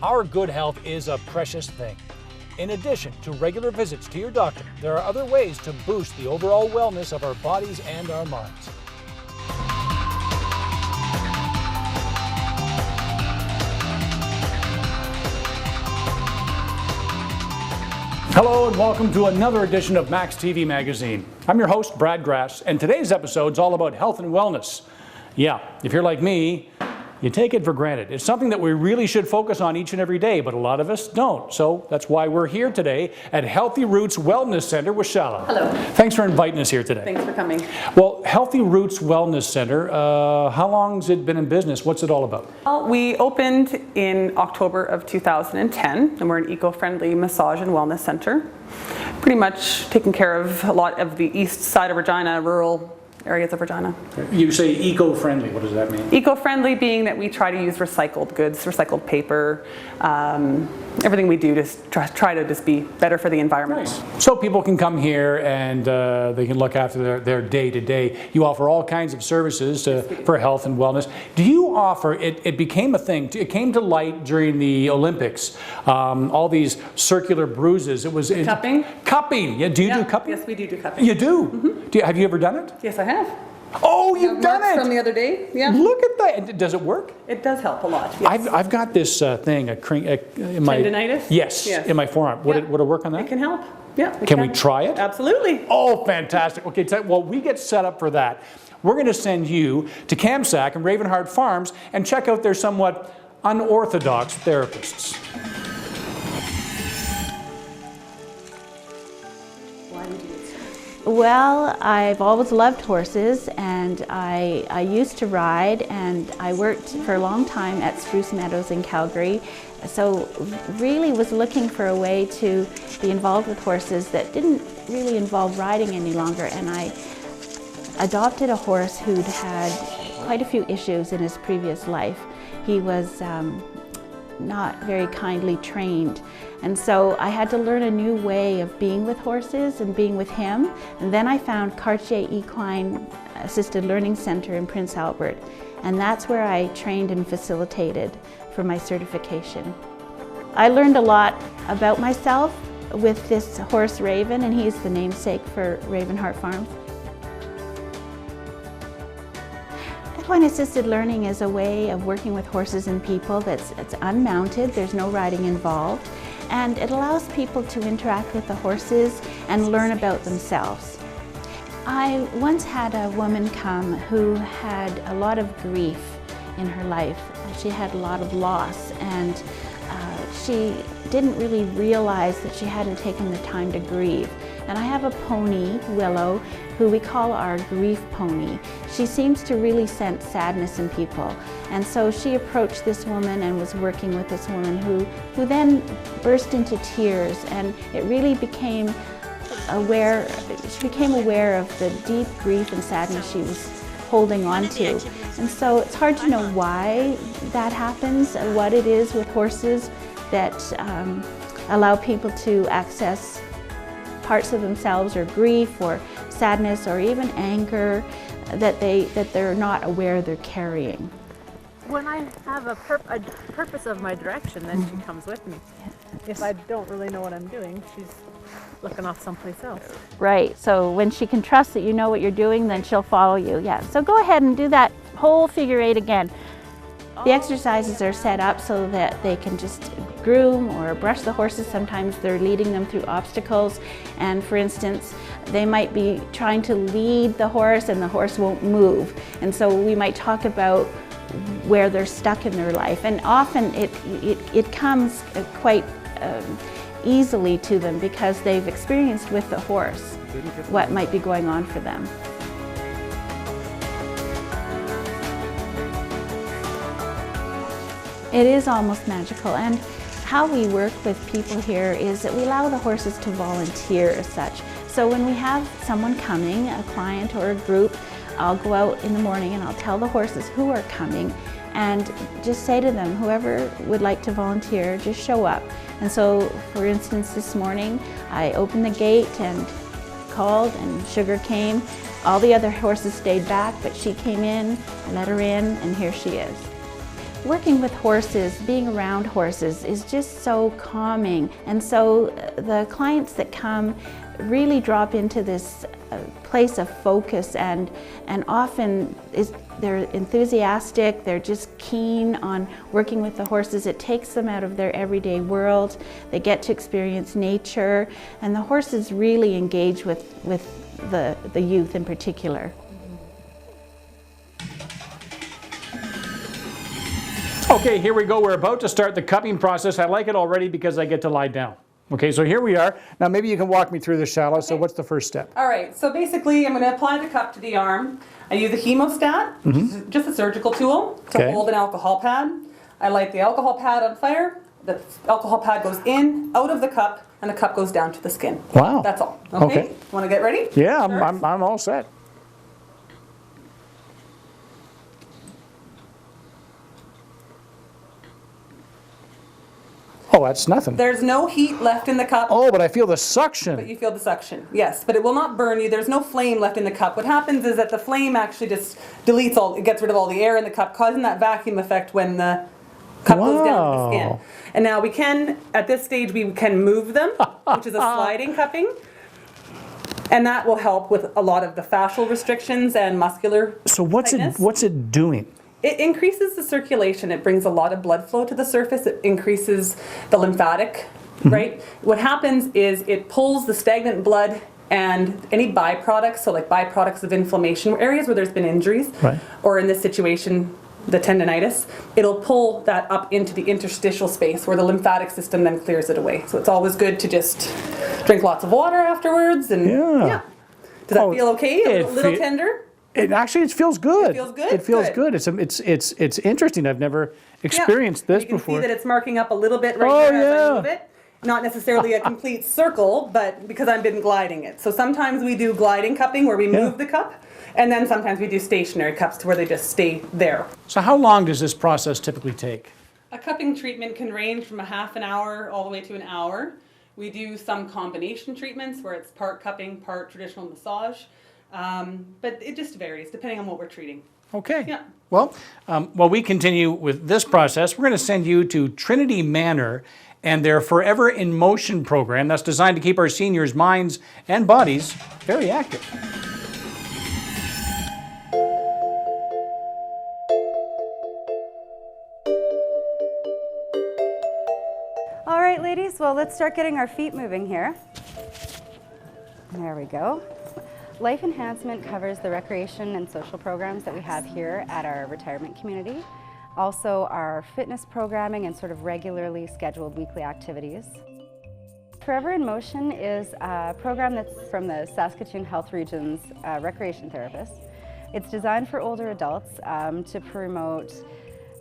Our good health is a precious thing. In addition to regular visits to your doctor, there are other ways to boost the overall wellness of our bodies and our minds. Hello and welcome to another edition of Max TV Magazine. I'm your host, Brad Grass, and today's episode is all about health and wellness. Yeah, if you're like me, you take it for granted. It's something that we really should focus on each and every day, but a lot of us don't. So that's why we're here today at Healthy Roots Wellness Center with Shala. Hello. Thanks for inviting us here today. Thanks for coming. Well, Healthy Roots Wellness Center, how long has it been in business? What's it all about? Well, we opened in October of 2010, and we're an eco-friendly massage and wellness center. Pretty much taking care of a lot of the east side of Regina, rural areas of Regina. You say eco-friendly, what does that mean? Eco-friendly being that we try to use recycled goods, recycled paper, everything we do to try to just be better for the environment. Nice. So people can come here and they can look after their day-to-day. You offer all kinds of services for health and wellness. Do you offer, it became a thing, it came to light during the Olympics, all these circular bruises. It was Cupping? Cupping. Yeah, do you do cupping? Yes, we do cupping. You do? Mm-hmm. Have you ever done it? Yes, I have. Oh, you've done it! From the other day, yeah. Look at that. Does it work? It does help a lot, yes. I've got this thing, in my... Tendinitis? Yes, in my forearm. Would it work on that? It can help, yeah. Can we try it? Absolutely. Oh, fantastic. Okay, well, we get set up for that. We're going to send you to Kamsack and Ravenheart Farms and check out their somewhat unorthodox therapists. Well, I've always loved horses, and I used to ride, and I worked for a long time at Spruce Meadows in Calgary, so really was looking for a way to be involved with horses that didn't really involve riding any longer, and I adopted a horse who'd had quite a few issues in his previous life. He was not very kindly trained. And so I had to learn a new way of being with horses and being with him. And then I found Cartier Equine Assisted Learning Center in Prince Albert. And that's where I trained and facilitated for my certification. I learned a lot about myself with this horse Raven, and he's the namesake for Ravenheart Farms. Equine Assisted Learning is a way of working with horses and people it's unmounted, there's no riding involved, and it allows people to interact with the horses and learn about themselves. I once had a woman come who had a lot of grief in her life. She had a lot of loss, and she didn't really realize that she hadn't taken the time to grieve. And I have a pony, Willow, who we call our grief pony. She seems to really sense sadness in people. And so she approached this woman and was working with this woman who then burst into tears, and it really became she became aware of the deep grief and sadness she was holding on to. And so it's hard to know why that happens, what it is with horses that allow people to access parts of themselves, or grief, or sadness, or even anger that they're not aware they're carrying. When I have a purpose of my direction, then she comes with me. If I don't really know what I'm doing, she's looking off someplace else. Right, so when she can trust that you know what you're doing, then she'll follow you. Yeah, so go ahead and do that whole figure eight again. The exercises are set up so that they can just groom or brush the horses. Sometimes they're leading them through obstacles, and for instance, they might be trying to lead the horse and the horse won't move. And so we might talk about where they're stuck in their life, and often it comes quite easily to them because they've experienced with the horse what might be going on for them. It is almost magical, and how we work with people here is that we allow the horses to volunteer as such. So when we have someone coming, a client or a group, I'll go out in the morning and I'll tell the horses who are coming and just say to them, whoever would like to volunteer, just show up. And so, for instance, this morning I opened the gate and called, and Sugar came. All the other horses stayed back, but she came in, I let her in, and here she is. Working with horses, being around horses is just so calming, and so the clients that come really drop into this place of focus, and often they're enthusiastic, they're just keen on working with the horses. It takes them out of their everyday world. They get to experience nature, and the horses really engage with the youth in particular. Okay, here we go. We're about to start the cupping process. I like it already because I get to lie down. Okay, so here we are. Now maybe you can walk me through this, Shala. So what's the first step? All right, so basically I'm going to apply the cup to the arm. I use a hemostat, which is just a surgical tool, to hold an alcohol pad. I light the alcohol pad on fire. The alcohol pad goes in, out of the cup, and the cup goes down to the skin. Wow. That's all. Okay. Want to get ready? Yeah, I'm all set. Oh, that's nothing. There's no heat left in the cup. Oh, but I feel the suction. But you feel the suction, yes. But it will not burn you. There's no flame left in the cup. What happens is that the flame actually just it gets rid of all the air in the cup, causing that vacuum effect when the cup goes down to the skin. And now we can, at this stage, we can move them, which is a sliding cupping. And that will help with a lot of the fascial restrictions and muscular tightness. What's it doing? It increases the circulation. It brings a lot of blood flow to the surface. It increases the lymphatic, right? What happens is it pulls the stagnant blood and any byproducts, so like byproducts of inflammation, areas where there's been injuries, or in this situation, the tendonitis, it'll pull that up into the interstitial space where the lymphatic system then clears it away. So it's always good to just drink lots of water afterwards. And yeah. Does that feel okay? A little tender? It feels good. It feels good? It feels good. It's interesting. I've never experienced this before. You can see that it's marking up a little bit right there as I move it. Not necessarily a complete circle, but because I've been gliding it. So sometimes we do gliding cupping where we move the cup, and then sometimes we do stationary cups to where they just stay there. So how long does this process typically take? A cupping treatment can range from a half an hour all the way to an hour. We do some combination treatments where it's part cupping, part traditional massage. But it just varies depending on what we're treating. Okay. Yeah. Well, while we continue with this process, we're going to send you to Trinity Manor and their Forever in Motion program that's designed to keep our seniors' minds and bodies very active. All right, ladies, well, let's start getting our feet moving here. There we go. Life Enhancement covers the recreation and social programs that we have here at our retirement community. Also our fitness programming and sort of regularly scheduled weekly activities. Forever in Motion is a program that's from the Saskatoon Health Region's recreation therapists. It's designed for older adults to promote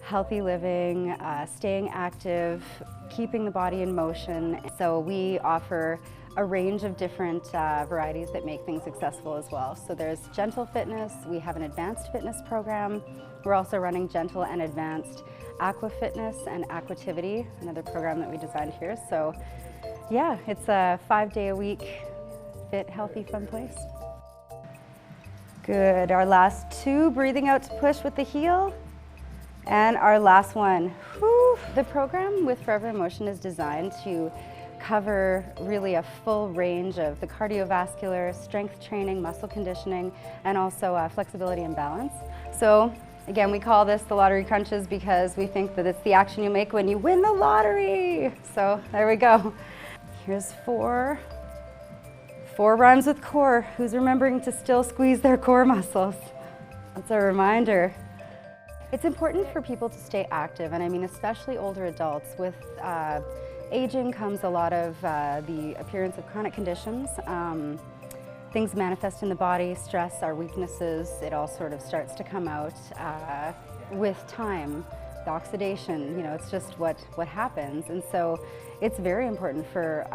healthy living, staying active, keeping the body in motion. So we offer a range of different varieties that make things successful as well. So there's gentle fitness, we have an advanced fitness program. We're also running gentle and advanced aqua fitness and aquativity, another program that we designed here. So yeah, it's a 5-day-a-week fit, healthy, fun place. Good, our last two, breathing out to push with the heel. And our last one. Whew. The program with Forever in Motion is designed to cover really a full range of the cardiovascular, strength training, muscle conditioning, and also flexibility and balance. So again, we call this the lottery crunches because we think that it's the action you make when you win the lottery. So there we go. Here's 4 rhymes with core. Who's remembering to still squeeze their core muscles? That's a reminder. It's important for people to stay active, and I mean especially older adults. With aging comes a lot of the appearance of chronic conditions. Things manifest in the body, stress, our weaknesses, it all sort of starts to come out with time. The oxidation, you know, it's just what happens. And so it's very important for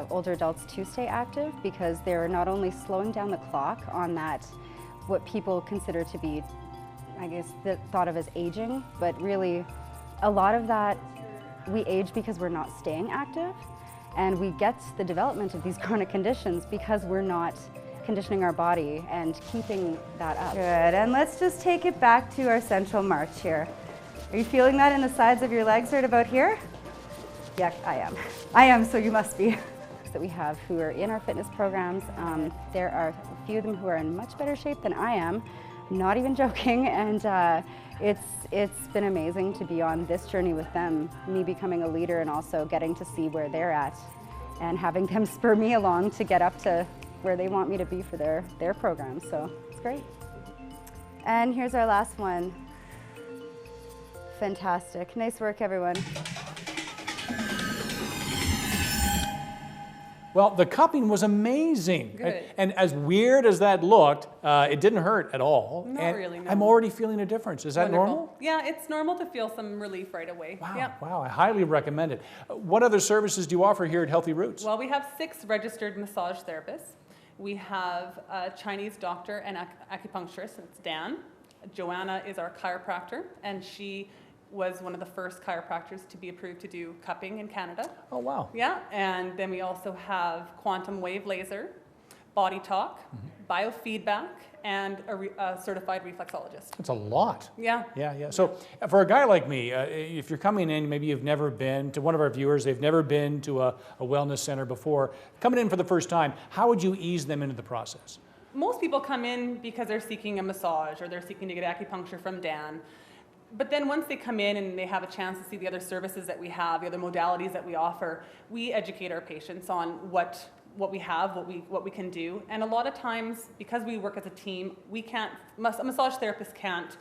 older adults to stay active because they're not only slowing down the clock on that, what people consider to be, I guess, thought of as aging, but really a lot of that, we age because we're not staying active, and we get the development of these chronic conditions because we're not conditioning our body and keeping that up. Good, and let's just take it back to our central march here. Are you feeling that in the sides of your legs right about here? Yeah, I am. I am, so you must be. That we have who are in our fitness programs. There are a few of them who are in much better shape than I am. I'm not even joking, and it's been amazing to be on this journey with them, me becoming a leader and also getting to see where they're at and having them spur me along to get up to where they want me to be for their programs. So it's great. And here's our last one. Fantastic. Nice work, everyone. Well, the cupping was amazing. Good. And as weird as that looked, it didn't hurt at all. Not and really, no. I'm already feeling a difference. Is that Wonderful. normal? Yeah, it's normal to feel some relief right away. Wow, Yeah. wow, I highly recommend it. What other services do you offer here at Healthy Roots? Well, we have 6 registered massage therapists. We have a Chinese doctor and acupuncturist, it's Dan. Joanna is our chiropractor, and she was one of the first chiropractors to be approved to do cupping in Canada. Oh, wow. Yeah, and then we also have quantum wave laser, body talk, biofeedback, and a certified reflexologist. It's a lot. Yeah. Yeah. So for a guy like me, if you're coming in, maybe you've never been to one of our viewers, they've never been to a wellness center before, coming in for the first time, how would you ease them into the process? Most people come in because they're seeking a massage or they're seeking to get acupuncture from Dan. But then once they come in and they have a chance to see the other services that we have, the other modalities that we offer, we educate our patients on what we have, what we can do. And a lot of times, because we work as a team, a massage therapist can't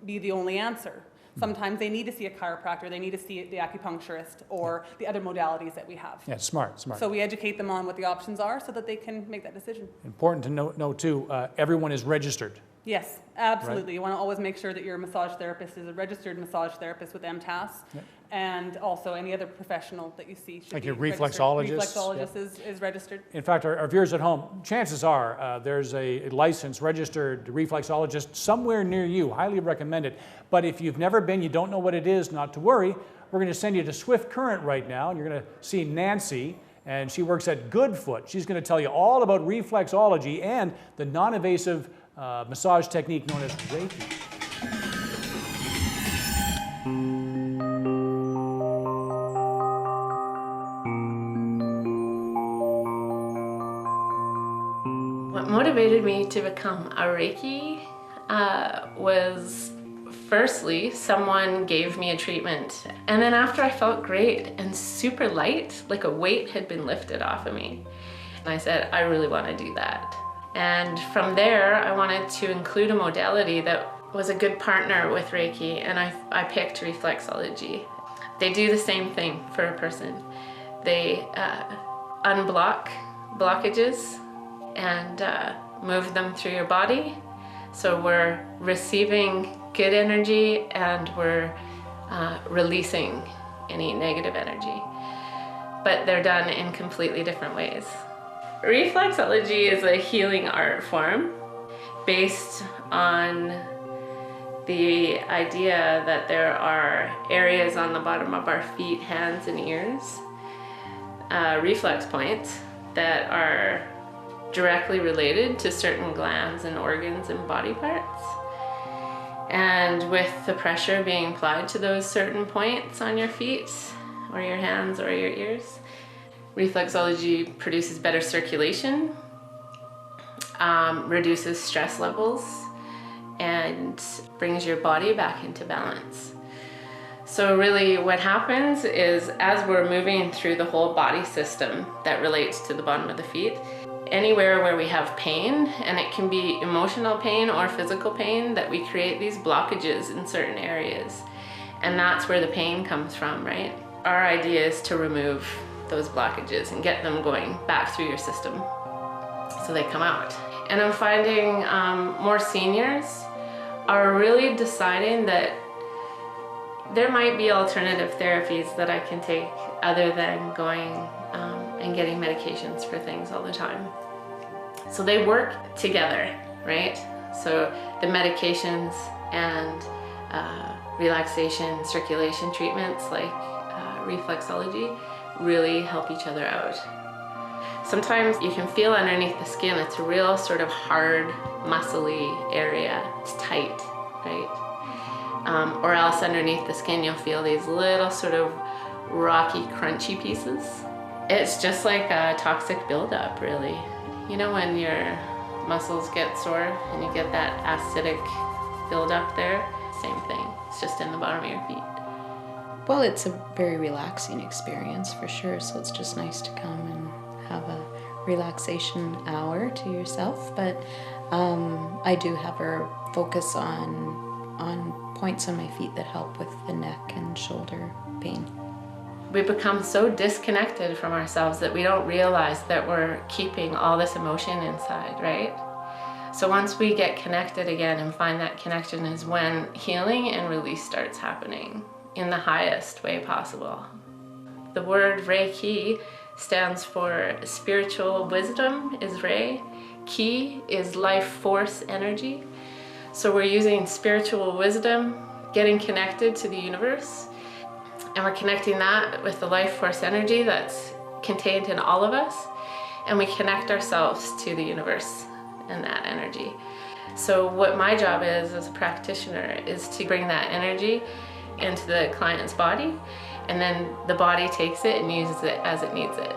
be the only answer. Sometimes they need to see a chiropractor, they need to see the acupuncturist or the other modalities that we have. Yeah, smart. So we educate them on what the options are so that they can make that decision. Important to know too, everyone is registered. Yes, absolutely. Right. You want to always make sure that your massage therapist is a registered massage therapist with MTAS, Yep. and also any other professional that you see should Like be your registered. reflexologist. Reflexologist is registered. In fact, our viewers at home, chances are there's a licensed, registered reflexologist somewhere near you. Highly recommend it. But if you've never been, you don't know what it is, not to worry. We're going to send you to Swift Current right now, and you're going to see Nancy, and she works at Goodfoot. She's going to tell you all about reflexology and the non-invasive massage technique known as Reiki. What motivated me to become a Reiki was firstly, someone gave me a treatment, and then after I felt great and super light, like a weight had been lifted off of me. And I said, I really want to do that. And from there, I wanted to include a modality that was a good partner with Reiki, and I picked reflexology. They do the same thing for a person. They unblock blockages and move them through your body. So we're receiving good energy and we're releasing any negative energy. But they're done in completely different ways. Reflexology is a healing art form based on the idea that there are areas on the bottom of our feet, hands, and ears, reflex points that are directly related to certain glands and organs and body parts. And with the pressure being applied to those certain points on your feet or your hands or your ears, reflexology produces better circulation, reduces stress levels, and brings your body back into balance. So really what happens is, as we're moving through the whole body system that relates to the bottom of the feet, anywhere where we have pain, and it can be emotional pain or physical pain, that we create these blockages in certain areas. And that's where the pain comes from, right? Our idea is to remove those blockages and get them going back through your system so they come out. And I'm finding more seniors are really deciding that there might be alternative therapies that I can take other than going and getting medications for things all the time. So they work together, right? So the medications and relaxation, circulation treatments like reflexology really help each other out. Sometimes you can feel underneath the skin, it's a real sort of hard, muscly area. It's tight, right? or else underneath the skin you'll feel these little sort of rocky, crunchy pieces. It's just like a toxic buildup, really. You know, when your muscles get sore and you get that acidic buildup there? Same thing, it's just in the bottom of your feet. Well, it's a very relaxing experience for sure, so it's just nice to come and have a relaxation hour to yourself, but I do have her focus on points on my feet that help with the neck and shoulder pain. We become so disconnected from ourselves that we don't realize that we're keeping all this emotion inside, right? So once we get connected again and find that connection is when healing and release starts happening in the highest way possible. The word Reiki stands for spiritual wisdom is Rei. Ki is life force energy. So we're using spiritual wisdom, getting connected to the universe, and we're connecting that with the life force energy that's contained in all of us, and we connect ourselves to the universe and that energy. So what my job is as a practitioner is to bring that energy into the client's body, and then the body takes it and uses it as it needs it.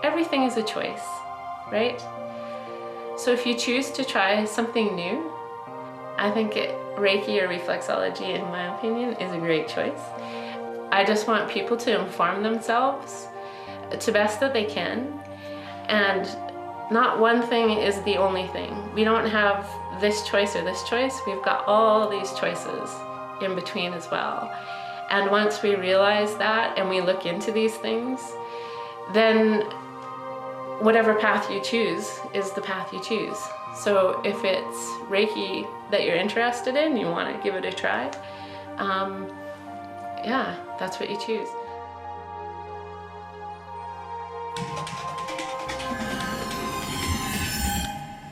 Everything is a choice, right? So if you choose to try something new, I think Reiki or reflexology, in my opinion, is a great choice. I just want people to inform themselves to best that they can, and not one thing is the only thing. We don't have this choice or this choice, we've got all these choices in between as well. And once we realize that and we look into these things, then whatever path you choose is the path you choose. So if it's Reiki that you're interested in, you want to give it a try, yeah, that's what you choose.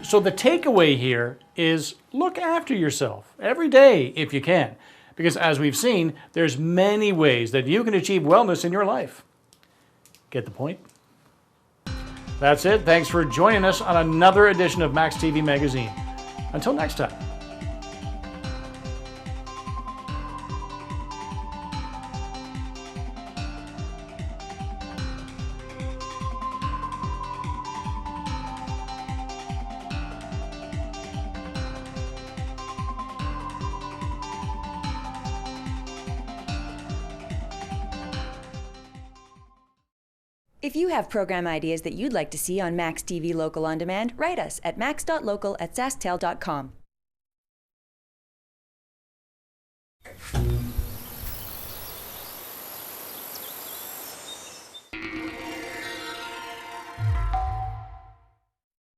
So the takeaway here is look after yourself every day if you can, because as we've seen, there's many ways that you can achieve wellness in your life. Get the point? That's it. Thanks for joining us on another edition of Max TV Magazine. Until next time. If you have program ideas that you'd like to see on Max TV Local On Demand, write us at max.local@sasktel.com.